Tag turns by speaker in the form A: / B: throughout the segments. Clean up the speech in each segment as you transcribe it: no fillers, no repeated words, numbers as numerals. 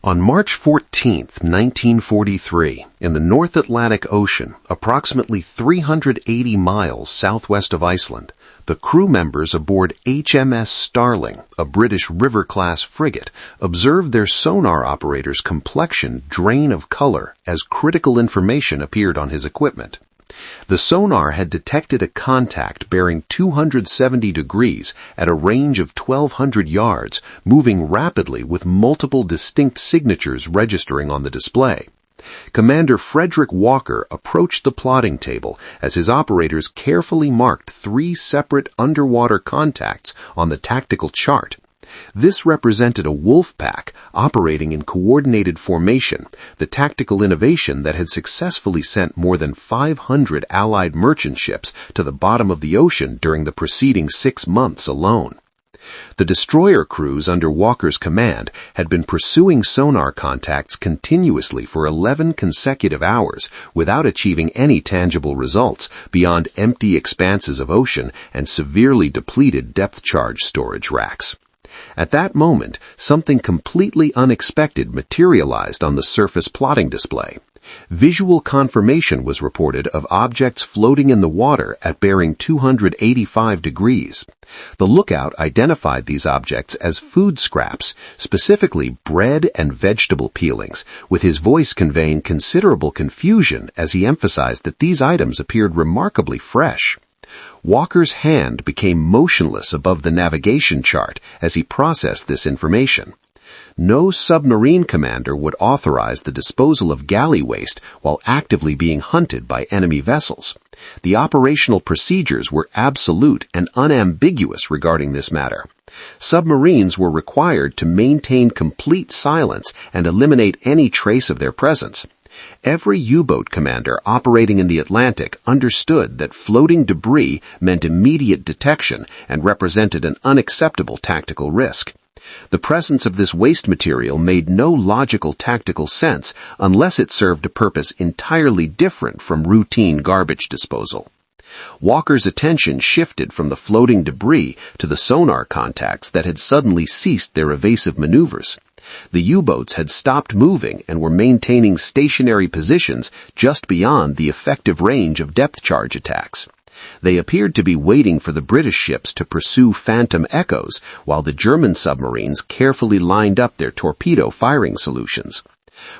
A: On March 14, 1943, in the North Atlantic Ocean, approximately 380 miles southwest of Iceland, the crew members aboard HMS Starling, a British River-class frigate, observed their sonar operator's complexion drain of color as critical information appeared on his equipment. The sonar had detected a contact bearing 270 degrees at a range of 1,200 yards, moving rapidly with multiple distinct signatures registering on the display. Commander Frederick Walker approached the plotting table as his operators carefully marked 3 separate underwater contacts on the tactical chart. This represented a wolf pack operating in coordinated formation, the tactical innovation that had successfully sent more than 500 Allied merchant ships to the bottom of the ocean during the preceding 6 months alone. The destroyer crews under Walker's command had been pursuing sonar contacts continuously for 11 consecutive hours without achieving any tangible results beyond empty expanses of ocean and severely depleted depth charge storage racks. At that moment, something completely unexpected materialized on the surface plotting display. Visual confirmation was reported of objects floating in the water at bearing 285 degrees. The lookout identified these objects as food scraps, specifically bread and vegetable peelings, with his voice conveying considerable confusion as he emphasized that these items appeared remarkably fresh. Walker's hand became motionless above the navigation chart as he processed this information. No submarine commander would authorize the disposal of galley waste while actively being hunted by enemy vessels. The operational procedures were absolute and unambiguous regarding this matter. Submarines were required to maintain complete silence and eliminate any trace of their presence. Every U-boat commander operating in the Atlantic understood that floating debris meant immediate detection and represented an unacceptable tactical risk. The presence of this waste material made no logical tactical sense unless it served a purpose entirely different from routine garbage disposal. Walker's attention shifted from the floating debris to the sonar contacts that had suddenly ceased their evasive maneuvers. The U-boats had stopped moving and were maintaining stationary positions just beyond the effective range of depth charge attacks. They appeared to be waiting for the British ships to pursue phantom echoes, while the German submarines carefully lined up their torpedo firing solutions.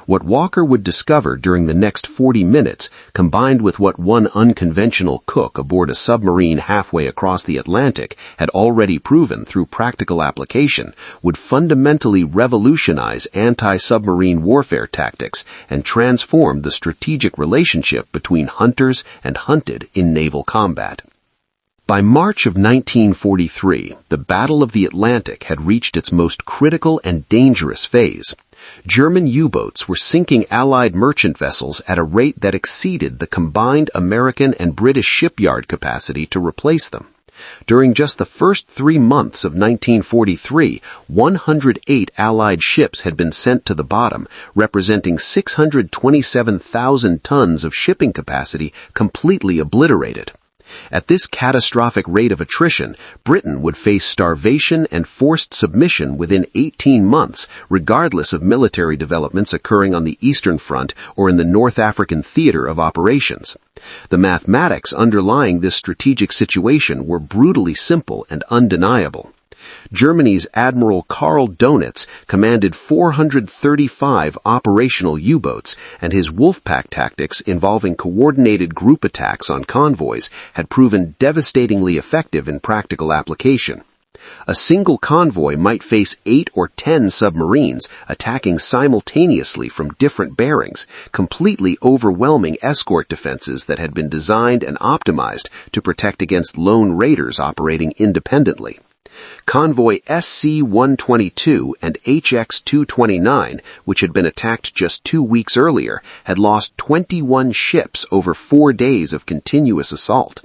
A: What Walker would discover during the next 40 minutes, combined with what one unconventional cook aboard a submarine halfway across the Atlantic had already proven through practical application, would fundamentally revolutionize anti-submarine warfare tactics and transform the strategic relationship between hunters and hunted in naval combat. By March of 1943, the Battle of the Atlantic had reached its most critical and dangerous phase. German U-boats were sinking Allied merchant vessels at a rate that exceeded the combined American and British shipyard capacity to replace them. During just the first 3 months of 1943, 108 Allied ships had been sent to the bottom, representing 627,000 tons of shipping capacity completely obliterated. At this catastrophic rate of attrition, Britain would face starvation and forced submission within 18 months, regardless of military developments occurring on the Eastern Front or in the North African theater of operations. The mathematics underlying this strategic situation were brutally simple and undeniable. Germany's Admiral Karl Dönitz commanded 435 operational U-boats, and his Wolfpack tactics involving coordinated group attacks on convoys had proven devastatingly effective in practical application. A single convoy might face 8 or 10 submarines attacking simultaneously from different bearings, completely overwhelming escort defenses that had been designed and optimized to protect against lone raiders operating independently. Convoy SC-122 and HX-229, which had been attacked just 2 weeks earlier, had lost 21 ships over 4 days of continuous assault.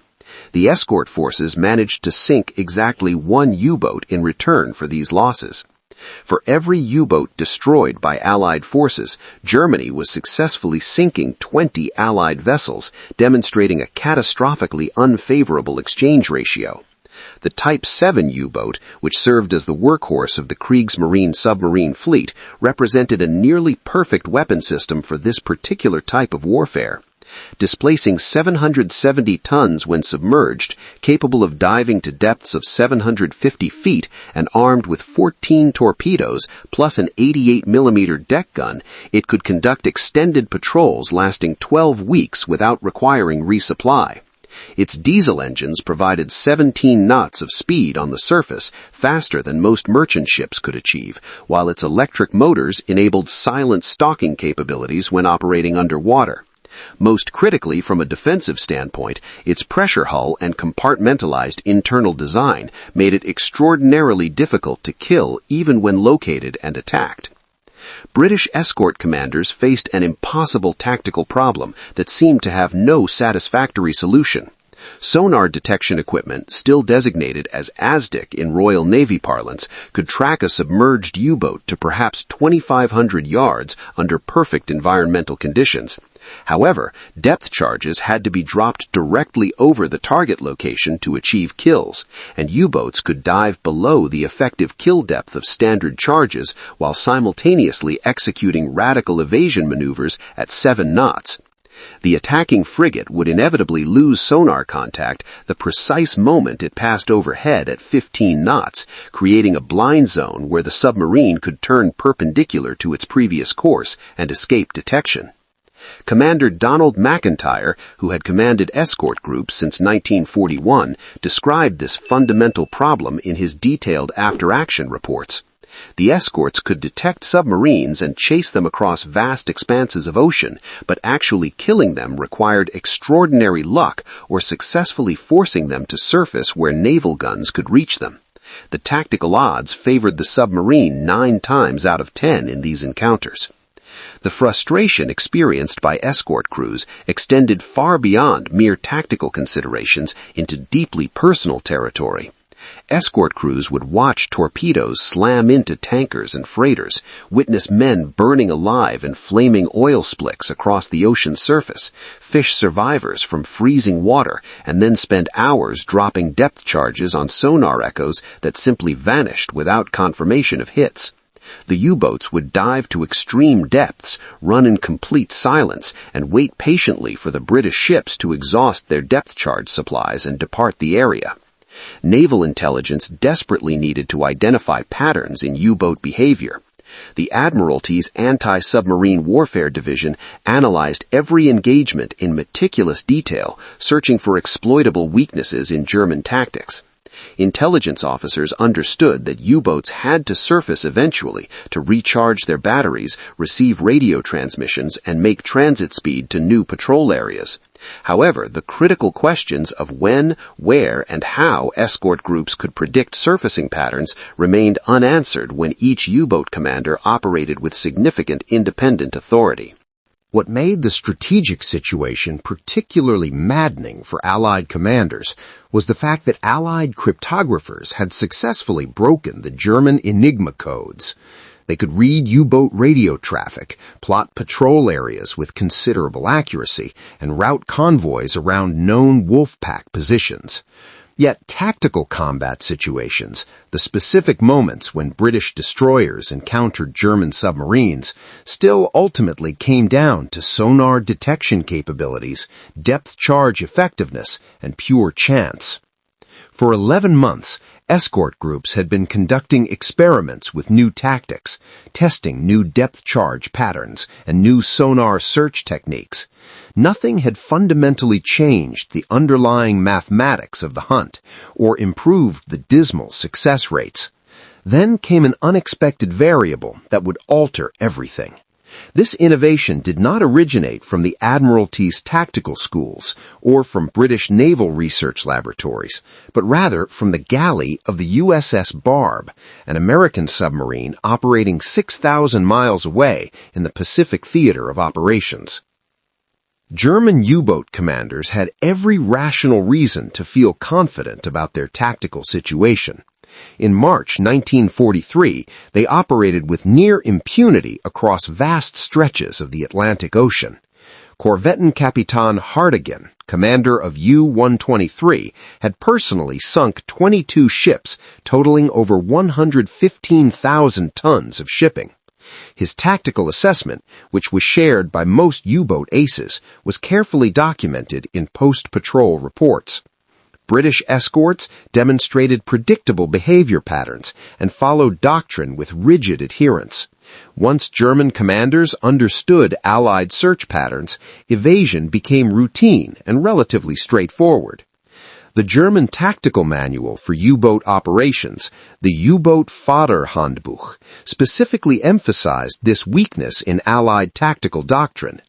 A: The escort forces managed to sink exactly 1 U-boat in return for these losses. For every U-boat destroyed by Allied forces, Germany was successfully sinking 20 Allied vessels, demonstrating a catastrophically unfavorable exchange ratio. The Type 7 U-boat, which served as the workhorse of the Kriegsmarine submarine fleet, represented a nearly perfect weapon system for this particular type of warfare. Displacing 770 tons when submerged, capable of diving to depths of 750 feet, and armed with 14 torpedoes plus an 88mm deck gun, it could conduct extended patrols lasting 12 weeks without requiring resupply. Its diesel engines provided 17 knots of speed on the surface, faster than most merchant ships could achieve, while its electric motors enabled silent stalking capabilities when operating underwater. Most critically, from a defensive standpoint, its pressure hull and compartmentalized internal design made it extraordinarily difficult to kill even when located and attacked. British escort commanders faced an impossible tactical problem that seemed to have no satisfactory solution. Sonar detection equipment, still designated as ASDIC in Royal Navy parlance, could track a submerged U-boat to perhaps 2,500 yards under perfect environmental conditions. However, depth charges had to be dropped directly over the target location to achieve kills, and U-boats could dive below the effective kill depth of standard charges while simultaneously executing radical evasion maneuvers at 7 knots. The attacking frigate would inevitably lose sonar contact the precise moment it passed overhead at 15 knots, creating a blind zone where the submarine could turn perpendicular to its previous course and escape detection. Commander Donald McIntyre, who had commanded escort groups since 1941, described this fundamental problem in his detailed after-action reports. The escorts could detect submarines and chase them across vast expanses of ocean, but actually killing them required extraordinary luck or successfully forcing them to surface where naval guns could reach them. The tactical odds favored the submarine 9 times out of 10 in these encounters. The frustration experienced by escort crews extended far beyond mere tactical considerations into deeply personal territory. Escort crews would watch torpedoes slam into tankers and freighters, witness men burning alive in flaming oil slicks across the ocean's surface, fish survivors from freezing water, and then spend hours dropping depth charges on sonar echoes that simply vanished without confirmation of hits. The U-boats would dive to extreme depths, run in complete silence, and wait patiently for the British ships to exhaust their depth charge supplies and depart the area. Naval intelligence desperately needed to identify patterns in U-boat behavior. The Admiralty's Anti-Submarine Warfare Division analyzed every engagement in meticulous detail, searching for exploitable weaknesses in German tactics. Intelligence officers understood that U-boats had to surface eventually to recharge their batteries, receive radio transmissions, and make transit speed to new patrol areas. However, the critical questions of when, where, and how escort groups could predict surfacing patterns remained unanswered when each U-boat commander operated with significant independent authority.
B: What made the strategic situation particularly maddening for Allied commanders was the fact that Allied cryptographers had successfully broken the German Enigma codes. They could read U-boat radio traffic, plot patrol areas with considerable accuracy, and route convoys around known wolf-pack positions. Yet tactical combat situations, the specific moments when British destroyers encountered German submarines, still ultimately came down to sonar detection capabilities, depth charge effectiveness, and pure chance. For 11 months, escort groups had been conducting experiments with new tactics, testing new depth charge patterns and new sonar search techniques. Nothing had fundamentally changed the underlying mathematics of the hunt or improved the dismal success rates. Then came an unexpected variable that would alter everything. This innovation did not originate from the Admiralty's tactical schools or from British naval research laboratories, but rather from the galley of the USS Barb, an American submarine operating 6,000 miles away in the Pacific Theater of Operations. German U-boat commanders had every rational reason to feel confident about their tactical situation. In March 1943, they operated with near impunity across vast stretches of the Atlantic Ocean. Korvettenkapitan Hartigan, commander of U-123, had personally sunk 22 ships, totaling over 115,000 tons of shipping. His tactical assessment, which was shared by most U-boat aces, was carefully documented in post-patrol reports. British escorts demonstrated predictable behavior patterns and followed doctrine with rigid adherence. Once German commanders understood Allied search patterns, evasion became routine and relatively straightforward. The German tactical manual for U-boat operations, the U-boat Fahrerhandbuch, specifically emphasized this weakness in Allied tactical doctrine.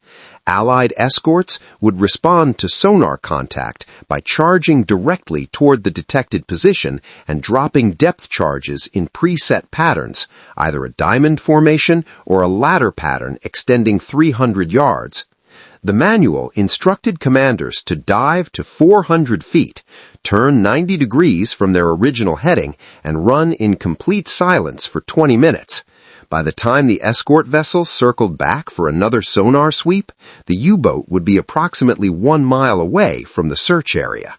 B: Allied escorts would respond to sonar contact by charging directly toward the detected position and dropping depth charges in preset patterns, either a diamond formation or a ladder pattern extending 300 yards. The manual instructed commanders to dive to 400 feet, turn 90 degrees from their original heading, and run in complete silence for 20 minutes. By the time the escort vessel circled back for another sonar sweep, the U-boat would be approximately 1 mile away from the search area.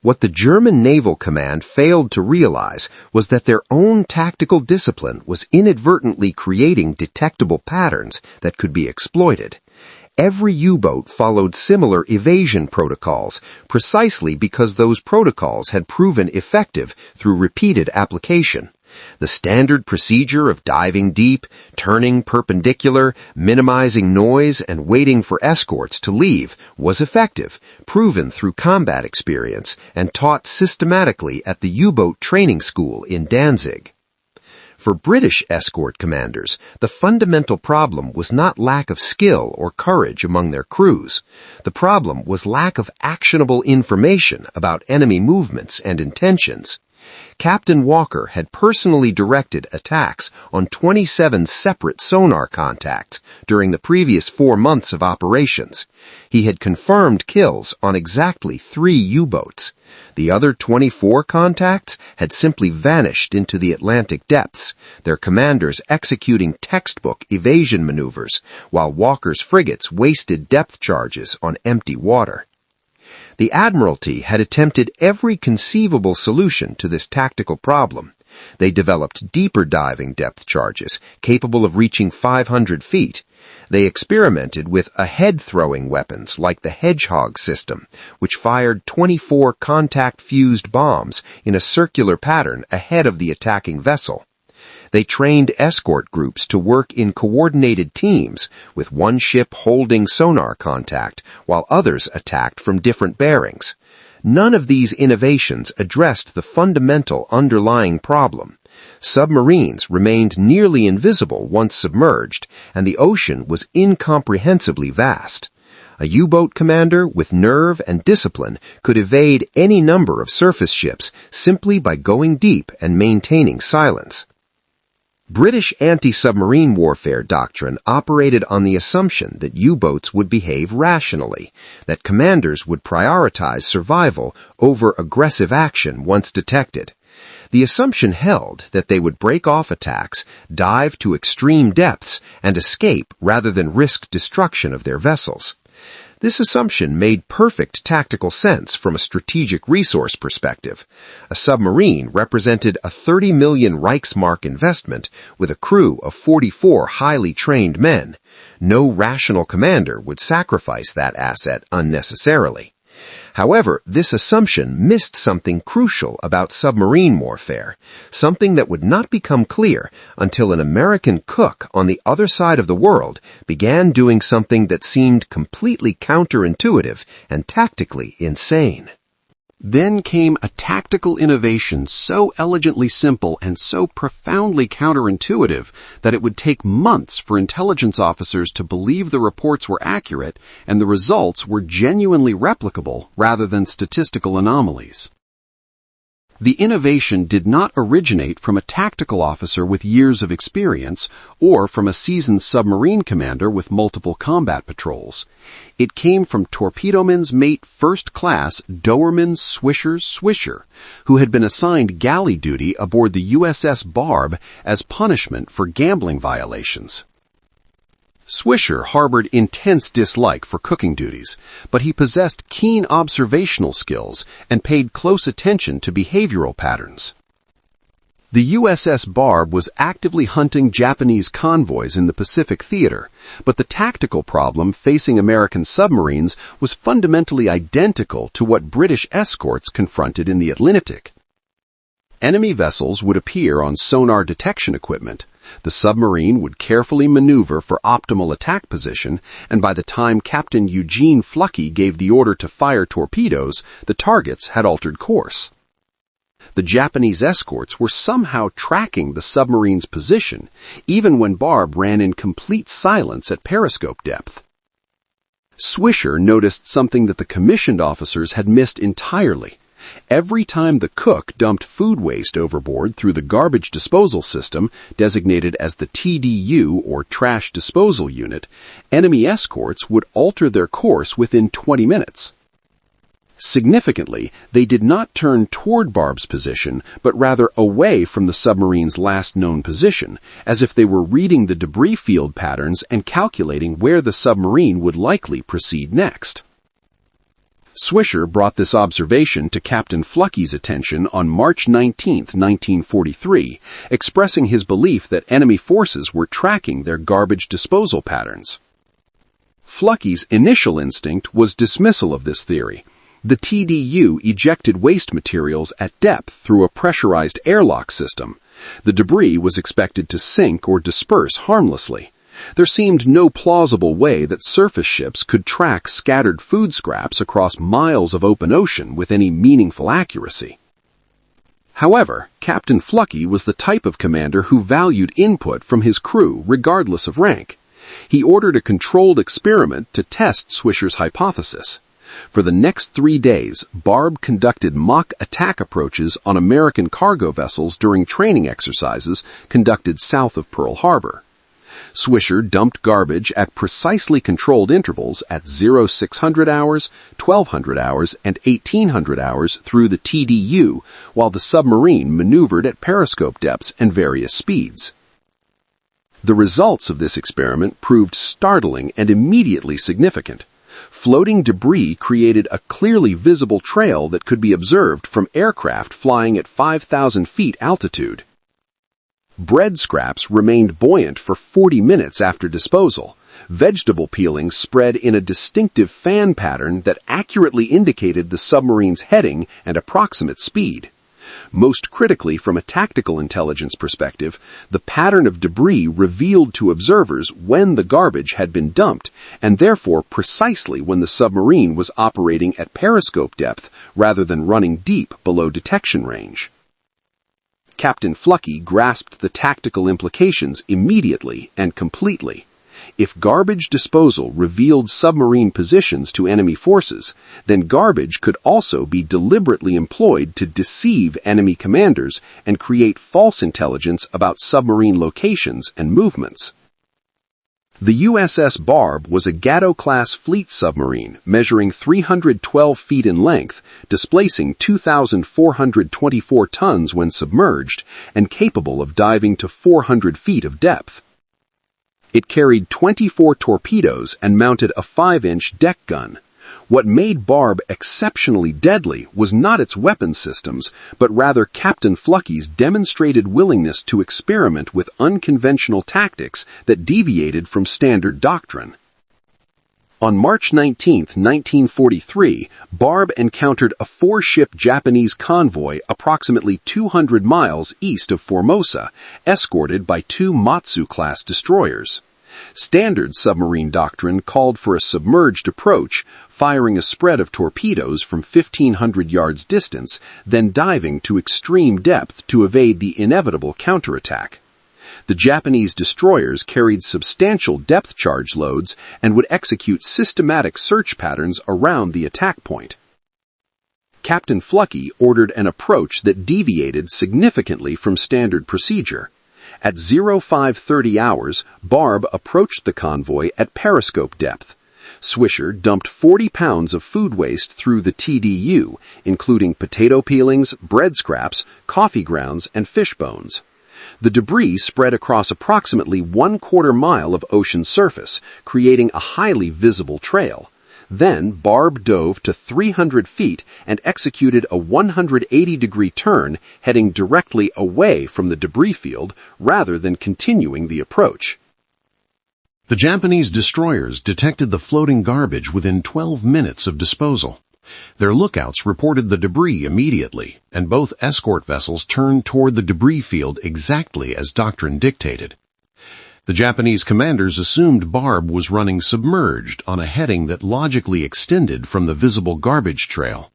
B: What the German Naval Command failed to realize was that their own tactical discipline was inadvertently creating detectable patterns that could be exploited. Every U-boat followed similar evasion protocols, precisely because those protocols had proven effective through repeated application. The standard procedure of diving deep, turning perpendicular, minimizing noise, and waiting for escorts to leave was effective, proven through combat experience, and taught systematically at the U-boat training school in Danzig. For British escort commanders, the fundamental problem was not lack of skill or courage among their crews. The problem was lack of actionable information about enemy movements and intentions. Captain Walker had personally directed attacks on 27 separate sonar contacts during the previous 4 months of operations. He had confirmed kills on exactly 3 U-boats. The other 24 contacts had simply vanished into the Atlantic depths, their commanders executing textbook evasion maneuvers, while Walker's frigates wasted depth charges on empty water. The Admiralty had attempted every conceivable solution to this tactical problem. They developed deeper diving depth charges, capable of reaching 500 feet. They experimented with ahead-throwing weapons like the Hedgehog system, which fired 24 contact-fused bombs in a circular pattern ahead of the attacking vessel. They trained escort groups to work in coordinated teams, with one ship holding sonar contact, while others attacked from different bearings. None of these innovations addressed the fundamental underlying problem. Submarines remained nearly invisible once submerged, and the ocean was incomprehensibly vast. A U-boat commander with nerve and discipline could evade any number of surface ships simply by going deep and maintaining silence. British anti-submarine warfare doctrine operated on the assumption that U-boats would behave rationally, that commanders would prioritize survival over aggressive action once detected. The assumption held that they would break off attacks, dive to extreme depths, and escape rather than risk destruction of their vessels. This assumption made perfect tactical sense from a strategic resource perspective. A submarine represented a 30 million Reichsmark investment with a crew of 44 highly trained men. No rational commander would sacrifice that asset unnecessarily. However, this assumption missed something crucial about submarine warfare, something that would not become clear until an American cook on the other side of the world began doing something that seemed completely counterintuitive and tactically insane.
A: Then came a tactical innovation so elegantly simple and so profoundly counterintuitive that it would take months for intelligence officers to believe the reports were accurate and the results were genuinely replicable rather than statistical anomalies. The innovation did not originate from a tactical officer with years of experience or from a seasoned submarine commander with multiple combat patrols. It came from Torpedoman's mate first class Doerman Swisher, who had been assigned galley duty aboard the USS Barb as punishment for gambling violations. Swisher harbored intense dislike for cooking duties, but he possessed keen observational skills and paid close attention to behavioral patterns. The USS Barb was actively hunting Japanese convoys in the Pacific Theater, but the tactical problem facing American submarines was fundamentally identical to what British escorts confronted in the Atlantic. Enemy vessels would appear on sonar detection equipment. The submarine would carefully maneuver for optimal attack position, and by the time Captain Eugene Fluckey gave the order to fire torpedoes, the targets had altered course. The Japanese escorts were somehow tracking the submarine's position, even when Barb ran in complete silence at periscope depth. Swisher noticed something that the commissioned officers had missed entirely. Every time the cook dumped food waste overboard through the garbage disposal system, designated as the TDU or Trash Disposal Unit, enemy escorts would alter their course within 20 minutes. Significantly, they did not turn toward Barb's position, but rather away from the submarine's last known position, as if they were reading the debris field patterns and calculating where the submarine would likely proceed next. Swisher brought this observation to Captain Fluckey's attention on March 19, 1943, expressing his belief that enemy forces were tracking their garbage disposal patterns. Fluckey's initial instinct was dismissal of this theory. The TDU ejected waste materials at depth through a pressurized airlock system. The debris was expected to sink or disperse harmlessly. There seemed no plausible way that surface ships could track scattered food scraps across miles of open ocean with any meaningful accuracy. However, Captain Fluckey was the type of commander who valued input from his crew regardless of rank. He ordered a controlled experiment to test Swisher's hypothesis. For the next 3 days, Barb conducted mock attack approaches on American cargo vessels during training exercises conducted south of Pearl Harbor. Swisher dumped garbage at precisely controlled intervals at 0600 hours, 1200 hours, and 1800 hours through the TDU, while the submarine maneuvered at periscope depths and various speeds. The results of this experiment proved startling and immediately significant. Floating debris created a clearly visible trail that could be observed from aircraft flying at 5,000 feet altitude. Bread scraps remained buoyant for 40 minutes after disposal. Vegetable peelings spread in a distinctive fan pattern that accurately indicated the submarine's heading and approximate speed. Most critically, from a tactical intelligence perspective, the pattern of debris revealed to observers when the garbage had been dumped, and therefore precisely when the submarine was operating at periscope depth rather than running deep below detection range. Captain Fluckey grasped the tactical implications immediately and completely. If garbage disposal revealed submarine positions to enemy forces, then garbage could also be deliberately employed to deceive enemy commanders and create false intelligence about submarine locations and movements. The USS Barb was a Gatto-class fleet submarine measuring 312 feet in length, displacing 2,424 tons when submerged, and capable of diving to 400 feet of depth. It carried 24 torpedoes and mounted a 5-inch deck gun. What made Barb exceptionally deadly was not its weapon systems, but rather Captain Fluckey's demonstrated willingness to experiment with unconventional tactics that deviated from standard doctrine. On March 19, 1943, Barb encountered a 4-ship Japanese convoy approximately 200 miles east of Formosa, escorted by 2 Matsu-class destroyers. Standard submarine doctrine called for a submerged approach, firing a spread of torpedoes from 1,500 yards distance, then diving to extreme depth to evade the inevitable counterattack. The Japanese destroyers carried substantial depth charge loads and would execute systematic search patterns around the attack point. Captain Fluckey ordered an approach that deviated significantly from standard procedure. At 0530 hours, Barb approached the convoy at periscope depth. Swisher dumped 40 pounds of food waste through the TDU, including potato peelings, bread scraps, coffee grounds, and fish bones. The debris spread across approximately 1/4 mile of ocean surface, creating a highly visible trail. Then Barb dove to 300 feet and executed a 180-degree turn, heading directly away from the debris field rather than continuing the approach.
B: The Japanese destroyers detected the floating garbage within 12 minutes of disposal. Their lookouts reported the debris immediately, and both escort vessels turned toward the debris field exactly as doctrine dictated. The Japanese commanders assumed Barb was running submerged on a heading that logically extended from the visible garbage trail.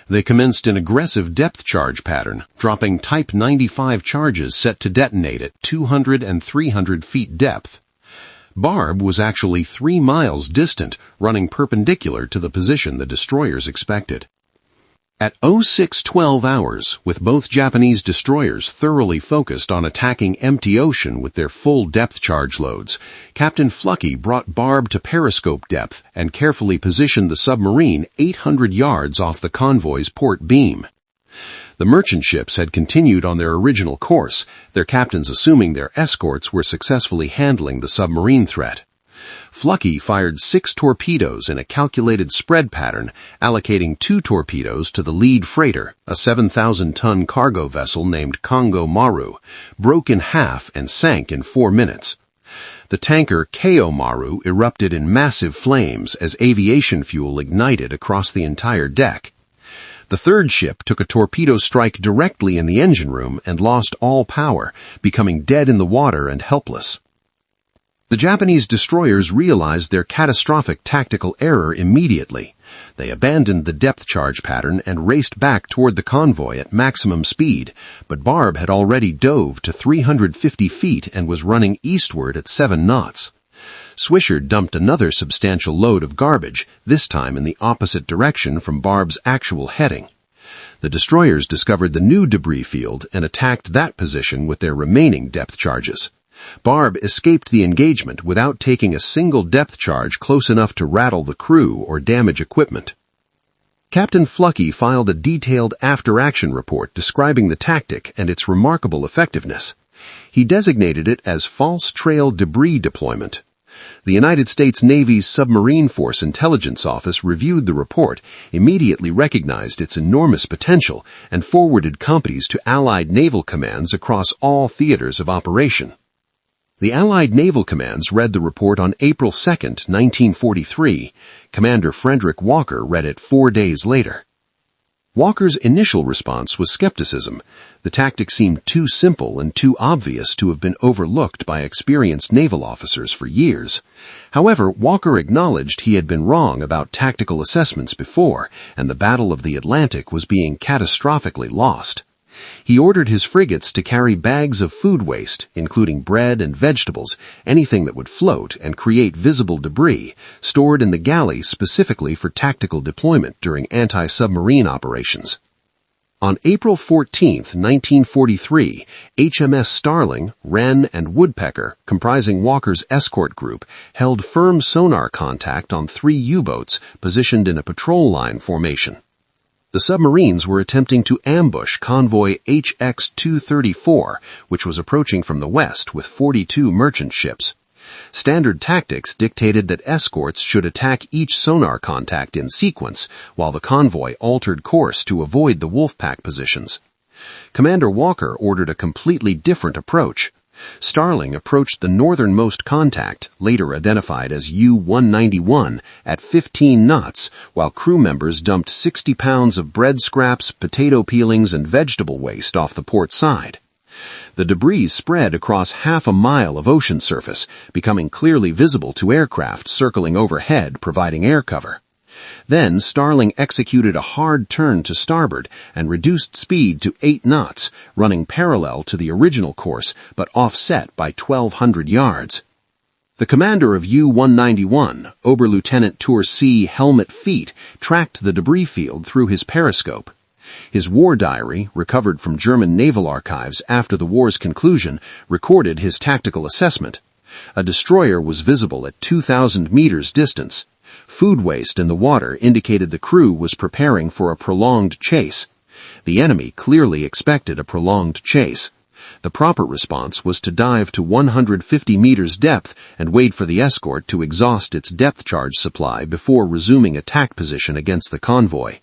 B: They commenced an aggressive depth charge pattern, dropping Type 95 charges set to detonate at 200 and 300 feet depth. Barb was actually 3 miles distant, running perpendicular to the position the destroyers expected. At 06:12 hours, with both Japanese destroyers thoroughly focused on attacking empty ocean with their full depth charge loads, Captain Flucky brought Barb to periscope depth and carefully positioned the submarine 800 yards off the convoy's port beam. The merchant ships had continued on their original course, their captains assuming their escorts were successfully handling the submarine threat. Flucky fired 6 torpedoes in a calculated spread pattern, allocating 2 torpedoes to the lead freighter, a 7,000-ton cargo vessel named Kongo Maru, broke in half and sank in 4 minutes. The tanker Keo Maru erupted in massive flames as aviation fuel ignited across the entire deck. The third ship took a torpedo strike directly in the engine room and lost all power, becoming dead in the water and helpless. The Japanese destroyers realized their catastrophic tactical error immediately. They abandoned the depth charge pattern and raced back toward the convoy at maximum speed, but Barb had already dove to 350 feet and was running eastward at 7 knots. Swisher dumped another substantial load of garbage, this time in the opposite direction from Barb's actual heading. The destroyers discovered the new debris field and attacked that position with their remaining depth charges. Barb escaped the engagement without taking a single depth charge close enough to rattle the crew or damage equipment. Captain Flucky filed a detailed after-action report describing the tactic and its remarkable effectiveness. He designated it as false trail debris deployment. The United States Navy's Submarine Force Intelligence Office reviewed the report, immediately recognized its enormous potential, and forwarded copies to Allied naval commands across all theaters of operation. The Allied naval commands read the report on April 2, 1943. Commander Frederick Walker read it 4 days later. Walker's initial response was skepticism. The tactic seemed too simple and too obvious to have been overlooked by experienced naval officers for years. However, Walker acknowledged he had been wrong about tactical assessments before, and the Battle of the Atlantic was being catastrophically lost. He ordered his frigates to carry bags of food waste, including bread and vegetables, anything that would float and create visible debris, stored in the galleys specifically for tactical deployment during anti-submarine operations. On April 14, 1943, HMS Starling, Wren, and Woodpecker, comprising Walker's escort group, held firm sonar contact on 3 U-boats positioned in a patrol line formation. The submarines were attempting to ambush convoy HX-234, which was approaching from the west with 42 merchant ships. Standard tactics dictated that escorts should attack each sonar contact in sequence, while the convoy altered course to avoid the Wolfpack positions. Commander Walker ordered a completely different approach. Starling approached the northernmost contact, later identified as U-191, at 15 knots, while crew members dumped 60 pounds of bread scraps, potato peelings, and vegetable waste off the port side. The debris spread across half a mile of ocean surface, becoming clearly visible to aircraft circling overhead, providing air cover. Then Starling executed a hard turn to starboard and reduced speed to 8 knots, running parallel to the original course but offset by 1,200 yards. The commander of U-191, Oberlieutenant Tour C. Helmut Feet, tracked the debris field through his periscope. His war diary, recovered from German naval archives after the war's conclusion, recorded his tactical assessment. A destroyer was visible at 2,000 meters distance. Food waste in the water indicated the crew was preparing for a prolonged chase. The enemy clearly expected a prolonged chase.
A: The proper response was to dive to 150 meters depth and wait for the escort to exhaust its depth charge supply before resuming attack position against the convoy.